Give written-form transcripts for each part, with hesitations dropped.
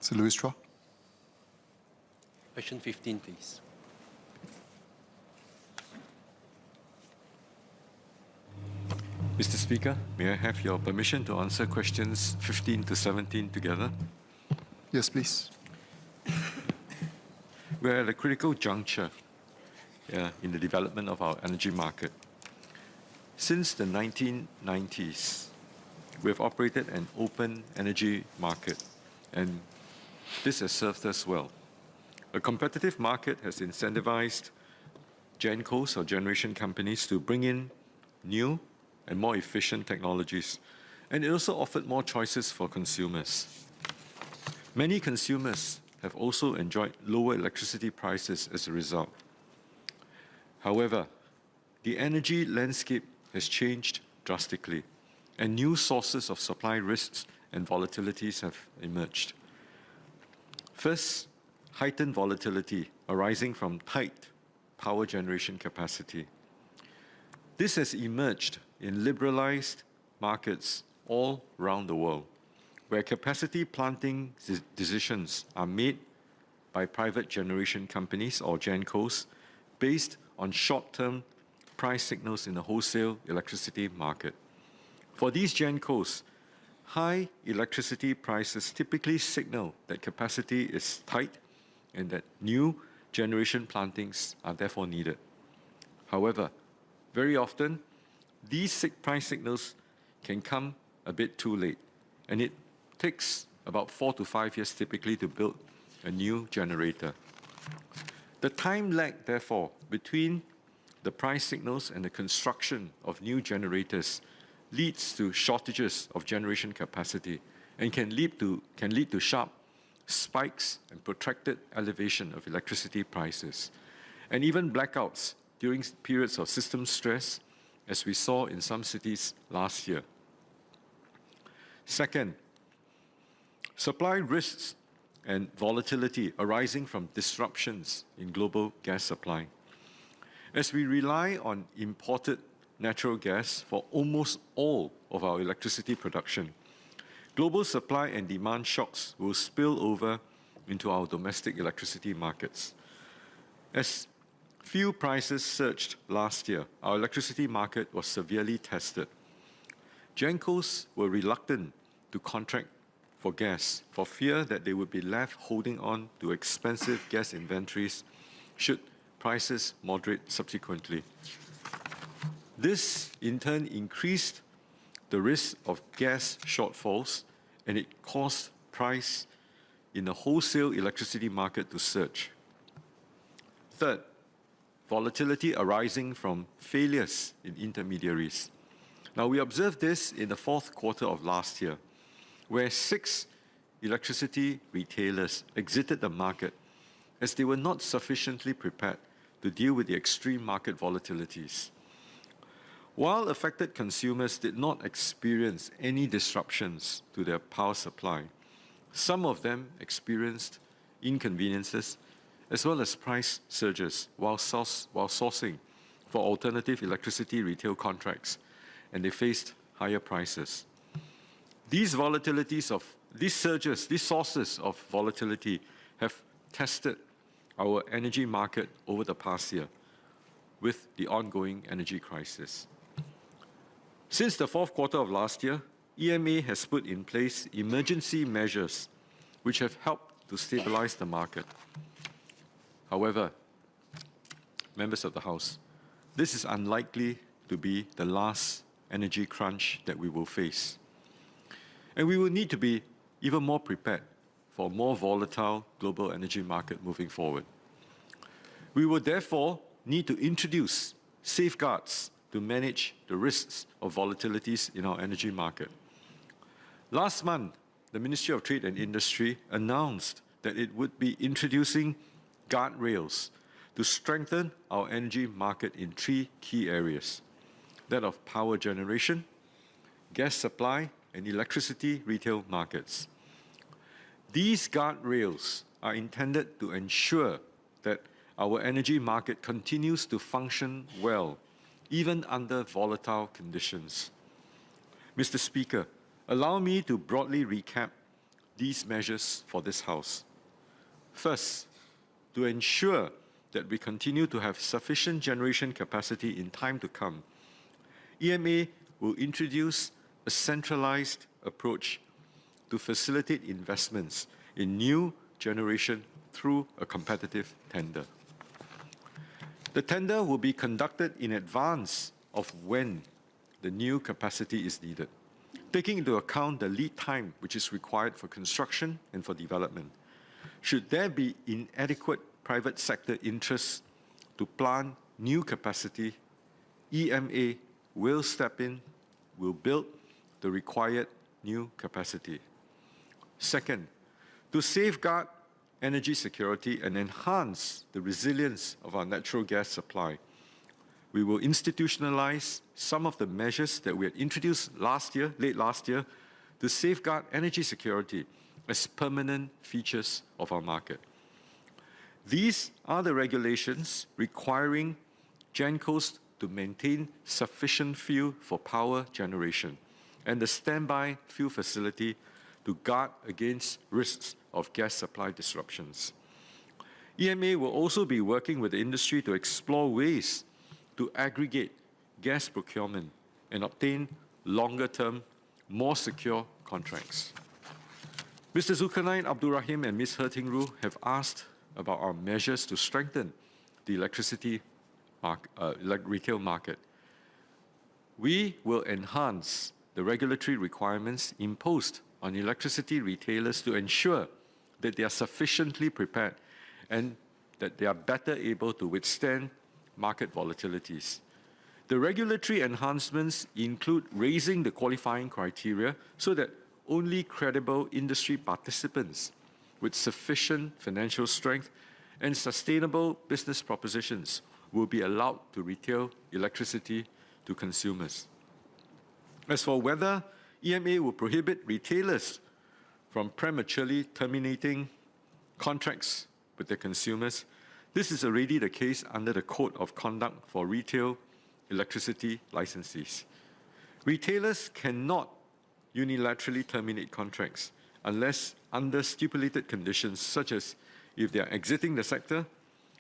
Sir Louis Chua. Question 15, please. Mr. Speaker, may I have your permission to answer questions 15 to 17 together? Yes, please. We're at a critical juncture in the development of our energy market. Since the 1990s, we have operated an open energy market, and this has served us well. A competitive market has incentivized GenCos or generation companies to bring in new and more efficient technologies, and it also offered more choices for consumers. Many consumers have also enjoyed lower electricity prices as a result. However, the energy landscape has changed drastically, and new sources of supply risks and volatilities have emerged. First, heightened volatility arising from tight power generation capacity. This has emerged in liberalized markets all around the world, where capacity planting decisions are made by private generation companies or GenCos based on short-term price signals in the wholesale electricity market. For these GenCos, high electricity prices typically signal that capacity is tight and that new generation plantings are therefore needed. However, very often, these price signals can come a bit too late, and it takes about 4 to 5 years typically to build a new generator. The time lag, therefore, between the price signals and the construction of new generators leads to shortages of generation capacity and can lead to sharp spikes and protracted elevation of electricity prices, and even blackouts during periods of system stress, as we saw in some cities last year. Second, supply risks and volatility arising from disruptions in global gas supply. As we rely on imported natural gas for almost all of our electricity production, global supply and demand shocks will spill over into our domestic electricity markets. As fuel prices surged last year, our electricity market was severely tested. GenCos were reluctant to contract for gas for fear that they would be left holding on to expensive gas inventories should prices moderate subsequently. This, in turn, increased the risk of gas shortfalls, and it caused price in the wholesale electricity market to surge. Third, volatility arising from failures in intermediaries. Now, we observed this in the fourth quarter of last year, where 6 electricity retailers exited the market as they were not sufficiently prepared to deal with the extreme market volatilities. While affected consumers did not experience any disruptions to their power supply, some of them experienced inconveniences as well as price surges while sourcing for alternative electricity retail contracts, and they faced higher prices. These sources of volatility have tested our energy market over the past year with the ongoing energy crisis. Since the fourth quarter of last year, EMA has put in place emergency measures which have helped to stabilize the market. However, members of the House, this is unlikely to be the last energy crunch that we will face. And we will need to be even more prepared for a more volatile global energy market moving forward. We will therefore need to introduce safeguards to manage the risks of volatilities in our energy market. Last month, the Ministry of Trade and Industry announced that it would be introducing guardrails to strengthen our energy market in 3 key areas: that of power generation, gas supply, and electricity retail markets. These guardrails are intended to ensure that our energy market continues to function well, even under volatile conditions. Mr. Speaker, allow me to broadly recap these measures for this House. First, to ensure that we continue to have sufficient generation capacity in time to come, EMA will introduce a centralized approach to facilitate investments in new generation through a competitive tender. The tender will be conducted in advance of when the new capacity is needed, taking into account the lead time which is required for construction and for development. Should there be inadequate private sector interest to plant new capacity, EMA will step in, will build the required new capacity. Second, to safeguard energy security and enhance the resilience of our natural gas supply, we will institutionalize some of the measures that we had introduced late last year, to safeguard energy security as permanent features of our market. These are the regulations requiring GenCos to maintain sufficient fuel for power generation and the standby fuel facility to guard against risks of gas supply disruptions. EMA will also be working with the industry to explore ways to aggregate gas procurement and obtain longer-term, more secure contracts. Mr. Zulkarnain Abdul Rahim and Ms. He Ting-Ru have asked about our measures to strengthen the electricity retail market. We will enhance the regulatory requirements imposed on electricity retailers to ensure that they are sufficiently prepared and that they are better able to withstand market volatilities. The regulatory enhancements include raising the qualifying criteria so that only credible industry participants with sufficient financial strength and sustainable business propositions will be allowed to retail electricity to consumers. As for whether EMA will prohibit retailers from prematurely terminating contracts with their consumers, this is already the case under the Code of Conduct for Retail Electricity Licensees. Retailers cannot unilaterally terminate contracts unless under stipulated conditions, such as if they are exiting the sector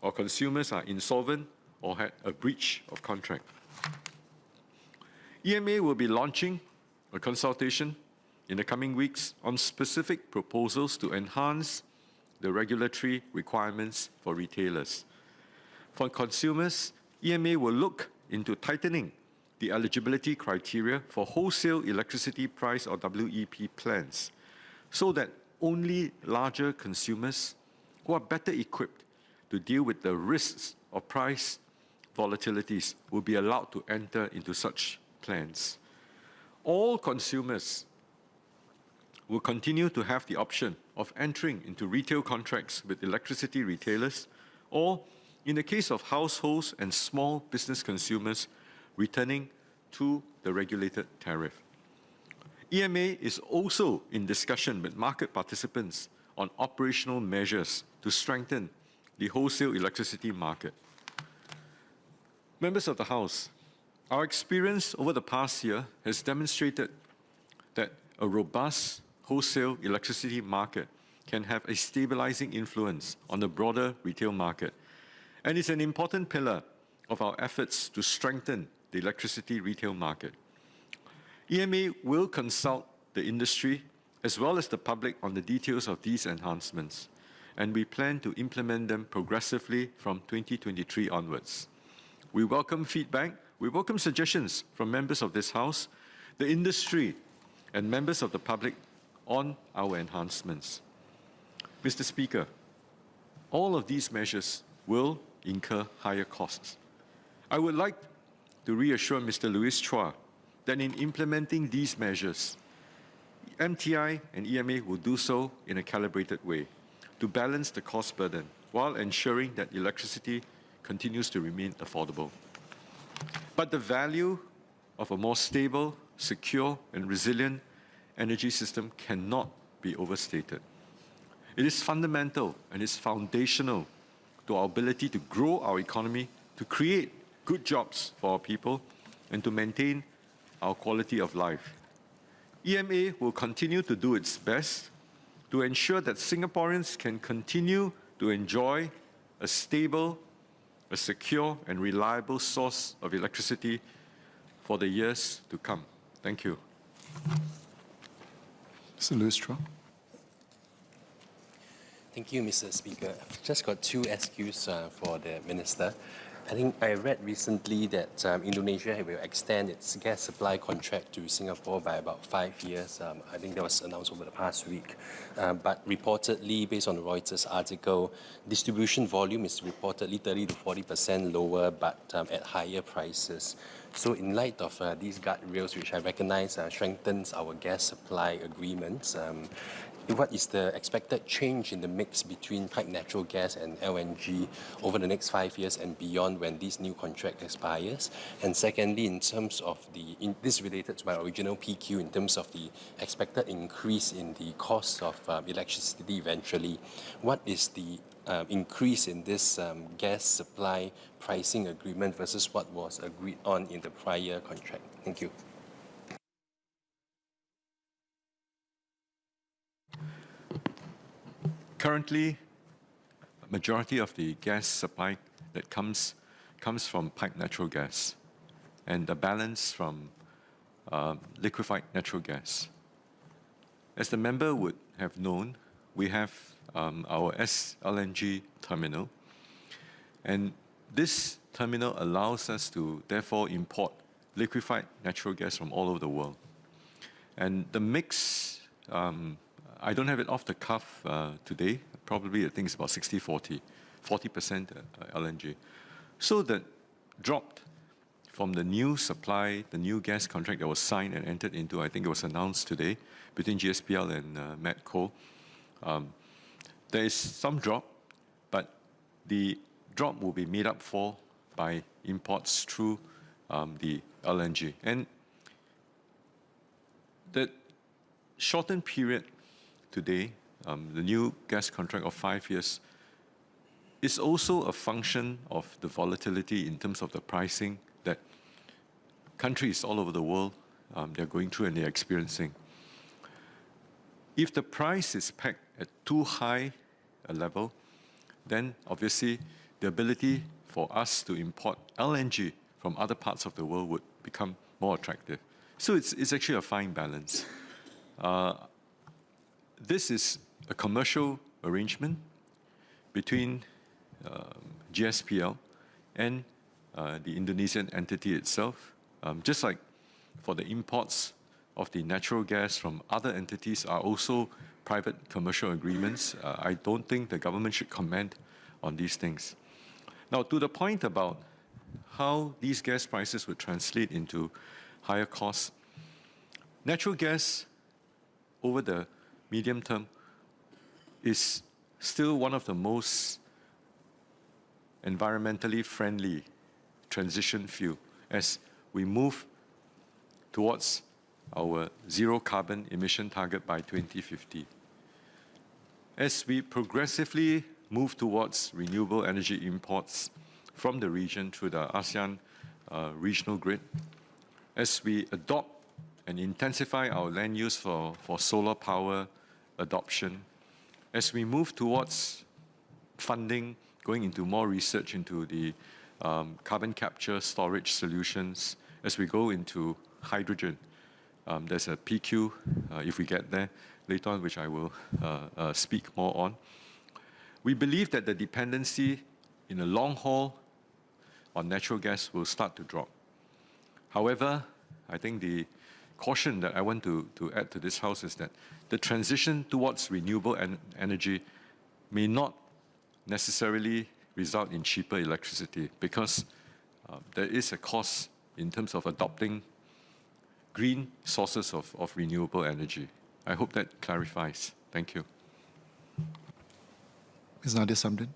or consumers are insolvent or had a breach of contract. EMA will be launching a consultation in the coming weeks on specific proposals to enhance the regulatory requirements for retailers. For consumers, EMA will look into tightening the eligibility criteria for wholesale electricity price or WEP plans, so that only larger consumers who are better equipped to deal with the risks of price volatilities will be allowed to enter into such plans. All consumers will continue to have the option of entering into retail contracts with electricity retailers, or in the case of households and small business consumers, returning to the regulated tariff. EMA is also in discussion with market participants on operational measures to strengthen the wholesale electricity market. Members of the House, our experience over the past year has demonstrated that a robust wholesale electricity market can have a stabilizing influence on the broader retail market, and is an important pillar of our efforts to strengthen the electricity retail market. EMA will consult the industry as well as the public on the details of these enhancements, and we plan to implement them progressively from 2023 onwards. We welcome feedback, we welcome suggestions from members of this House, the industry, and members of the public on our enhancements. Mr. Speaker, all of these measures will incur higher costs. I would like to reassure Mr. Louis Chua that in implementing these measures, MTI and EMA will do so in a calibrated way to balance the cost burden while ensuring that electricity continues to remain affordable. But the value of a more stable, secure, and resilient energy system cannot be overstated. It is fundamental and is foundational to our ability to grow our economy, to create good jobs for our people, and to maintain our quality of life. EMA will continue to do its best to ensure that Singaporeans can continue to enjoy a stable, a secure and reliable source of electricity for the years to come. Thank you. Mr. Lustra. Thank you, Mr. Speaker. I've just got two SQs for the Minister. I think I read recently that Indonesia will extend its gas supply contract to Singapore by about 5 years. I think that was announced over the past week. But reportedly, based on the Reuters article, distribution volume is reportedly 30 to 40% lower, but at higher prices. So in light of these guardrails, which I recognize strengthens our gas supply agreements, what is the expected change in the mix between piped natural gas and LNG over the next 5 years and beyond when this new contract expires? And secondly, in terms of this is related to my original PQ, in terms of the expected increase in the cost of electricity eventually, what is the increase in this gas supply pricing agreement versus what was agreed on in the prior contract? Thank you. Currently, a majority of the gas supply that comes from piped natural gas, and the balance from liquefied natural gas. As the member would have known, we have our SLNG terminal, and this terminal allows us to therefore import liquefied natural gas from all over the world. And the mix, I don't have it off the cuff today. Probably I think it's about 60-40, 40% LNG. So that dropped from the new supply, the new gas contract that was signed and entered into, I think it was announced today, between GSPL and Medco. There is some drop, but the drop will be made up for by imports through the LNG. And that shortened period today, the new gas contract of 5 years, is also a function of the volatility in terms of the pricing that countries all over the world, they're going through and they're experiencing. If the price is pegged at too high a level, then obviously the ability for us to import LNG from other parts of the world would become more attractive. So it's actually a fine balance. This is a commercial arrangement between GSPL and the Indonesian entity itself. Just like for the imports of the natural gas from other entities are also private commercial agreements. I don't think the government should comment on these things. Now, to the point about how these gas prices would translate into higher costs, natural gas over the medium term is still one of the most environmentally friendly transition fuel as we move towards our zero carbon emission target by 2050. As we progressively move towards renewable energy imports from the region through the ASEAN regional grid, as we adopt and intensify our land use for solar power adoption, as we move towards funding, going into more research into the carbon capture storage solutions, as we go into hydrogen. There's a PQ, if we get there later on, which I will speak more on. We believe that the dependency in the long haul on natural gas will start to drop. However, I think the caution that I want to add to this House is that the transition towards renewable energy may not necessarily result in cheaper electricity because there is a cost in terms of adopting green sources of renewable energy. I hope that clarifies. Thank you. Ms. Nadia Samdin.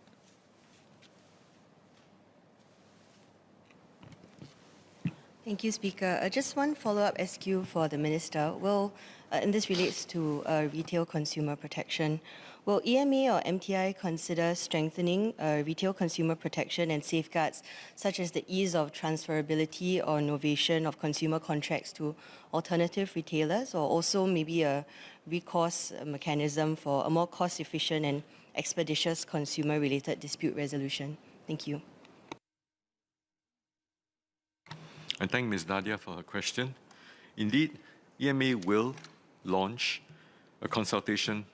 Thank you, Speaker. Just one follow-up SQ for the Minister. And this relates to retail consumer protection. Will EMA or MTI consider strengthening retail consumer protection and safeguards such as the ease of transferability or novation of consumer contracts to alternative retailers, or also maybe a recourse mechanism for a more cost-efficient and expeditious consumer-related dispute resolution? Thank you. I thank Ms. Nadia for her question. Indeed, EMA will launch a consultation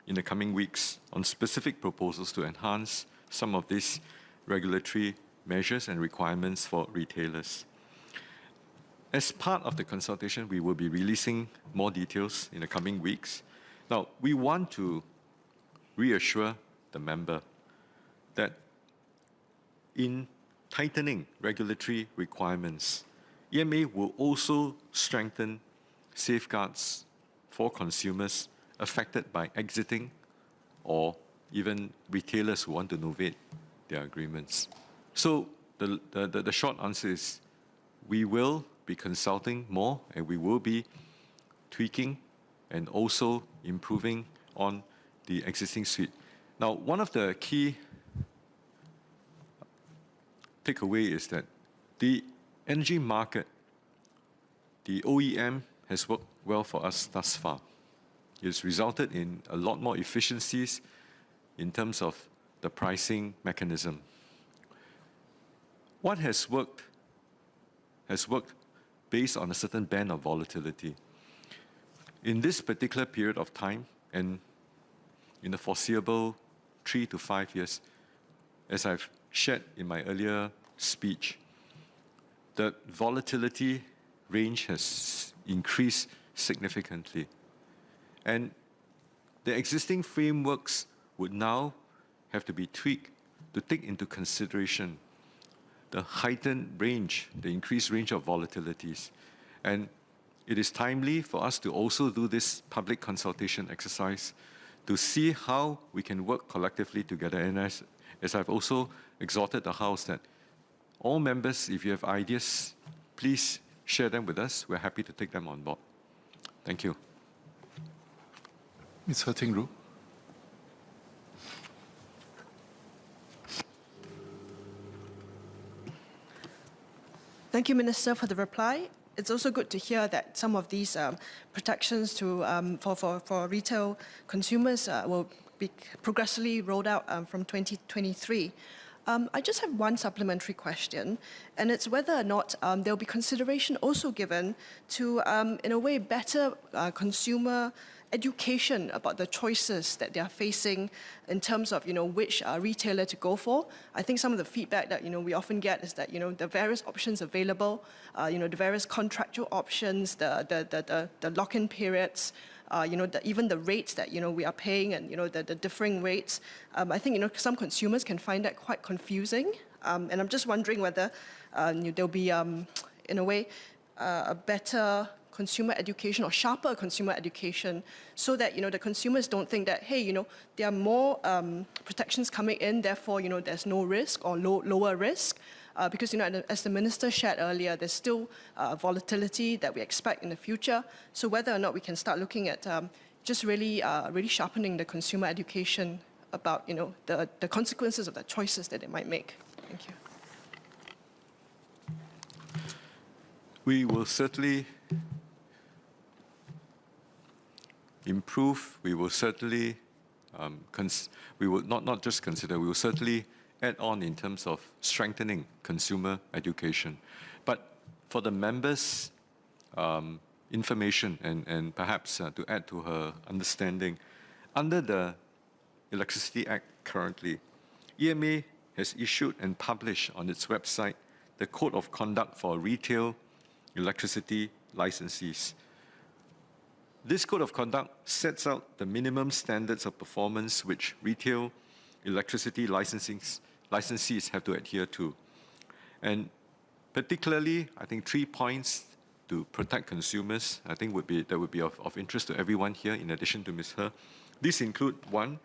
in the coming weeks on specific proposals to enhance some of these regulatory measures and requirements for retailers. As part of the consultation, we will be releasing more details in the coming weeks. Now, we want to reassure the member that in tightening regulatory requirements, EMA will also strengthen safeguards for consumers affected by exiting or even retailers who want to novate their agreements. So the short answer is we will be consulting more and we will be tweaking and also improving on the existing suite. Now, one of the key takeaway is that the energy market, the OEM has worked well for us thus far. It's resulted in a lot more efficiencies in terms of the pricing mechanism. What has worked based on a certain band of volatility. In this particular period of time and in the foreseeable 3 to 5 years, as I've shared in my earlier speech, the volatility range has increased significantly. And the existing frameworks would now have to be tweaked to take into consideration the heightened range, the increased range of volatilities. And it is timely for us to also do this public consultation exercise to see how we can work collectively together. And as I've also exhorted the House that all members, if you have ideas, please share them with us. We're happy to take them on board. Thank you. Ms. Hertingru. Thank you, Minister, for the reply. It's also good to hear that some of these protections for retail consumers will be progressively rolled out from 2023. I just have one supplementary question, and it's whether or not there will be consideration also given to, in a way, better consumer education about the choices that they are facing in terms of, which retailer to go for. I think some of the feedback that, we often get is that, the various options available, the various contractual options, the lock-in periods, even the rates that, we are paying and, the differing rates. I think, some consumers can find that quite confusing. And I'm just wondering whether there'll be, in a way, a better consumer education or sharper consumer education so that, the consumers don't think that, hey, there are more protections coming in, therefore, there's no risk or lower risk. Because, as the Minister shared earlier, there's still volatility that we expect in the future. So whether or not we can start looking at just really sharpening the consumer education about, the consequences of the choices that they might make. Thank you. We will certainly improve. We will certainly, we will not just consider, we will certainly add on in terms of strengthening consumer education. But for the members' information and perhaps to add to her understanding, under the Electricity Act currently, EMA has issued and published on its website the Code of Conduct for Retail Electricity Licensees. This Code of Conduct sets out the minimum standards of performance which retail electricity licensees have to adhere to. And particularly, I think 3 points to protect consumers, I think that would be of interest to everyone here in addition to Ms. He. These include 1,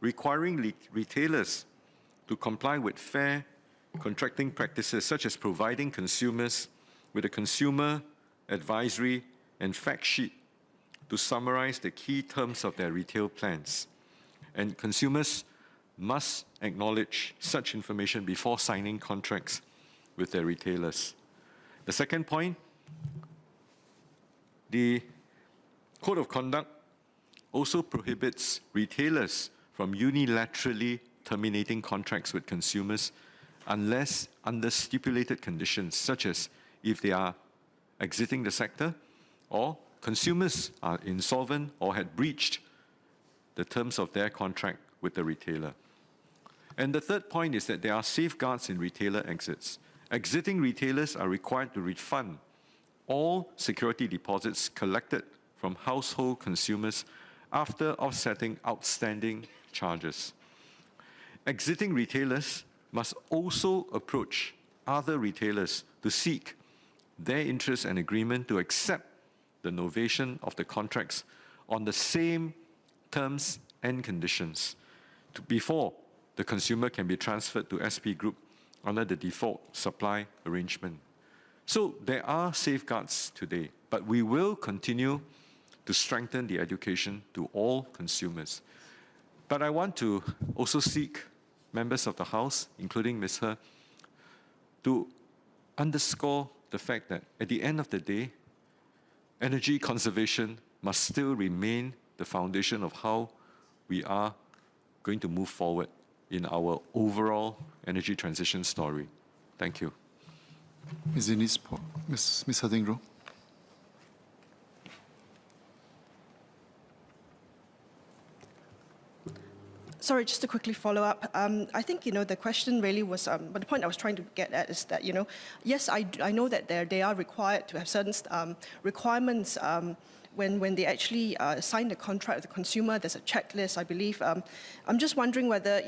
requiring retailers to comply with fair contracting practices such as providing consumers with a consumer advisory and fact sheet to summarize the key terms of their retail plans. And consumers must acknowledge such information before signing contracts with their retailers. The second point, the Code of Conduct also prohibits retailers from unilaterally terminating contracts with consumers unless under stipulated conditions, such as if they are exiting the sector or consumers are insolvent or had breached the terms of their contract with the retailer. And the third point is that there are safeguards in retailer exits. Exiting retailers are required to refund all security deposits collected from household consumers after offsetting outstanding charges. Exiting retailers must also approach other retailers to seek their interest and agreement to accept the novation of the contracts on the same terms and conditions before the consumer can be transferred to SP Group under the default supply arrangement. So there are safeguards today, but we will continue to strengthen the education to all consumers. But I want to also seek members of the House, including Ms. He, to underscore the fact that at the end of the day, energy conservation must still remain the foundation of how we are going to move forward in our overall energy transition story. Thank you. Ms. Ines, Ms. Hadingro. Sorry, just to quickly follow up. I think, the question really was, but the point I was trying to get at is that, yes, I know that they are required to have certain requirements when they actually sign the contract with the consumer. There's a checklist, I believe. I'm just wondering whether,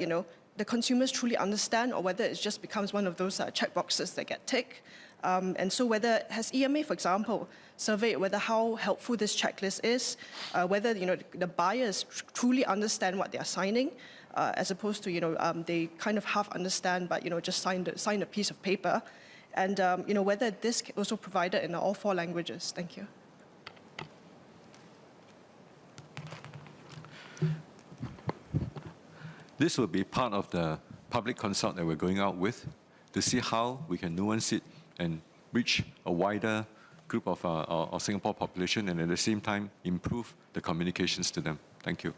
the consumers truly understand or whether it just becomes one of those checkboxes that get ticked. And so whether, has EMA, for example, surveyed whether how helpful this checklist is, whether the buyers truly understand what they are signing, as opposed to they kind of half understand but just sign a piece of paper, and whether this also provided in all 4 languages. Thank you. This will be part of the public consult that we're going out with to see how we can nuance it and reach a wider group of our Singapore population and at the same time improve the communications to them. Thank you.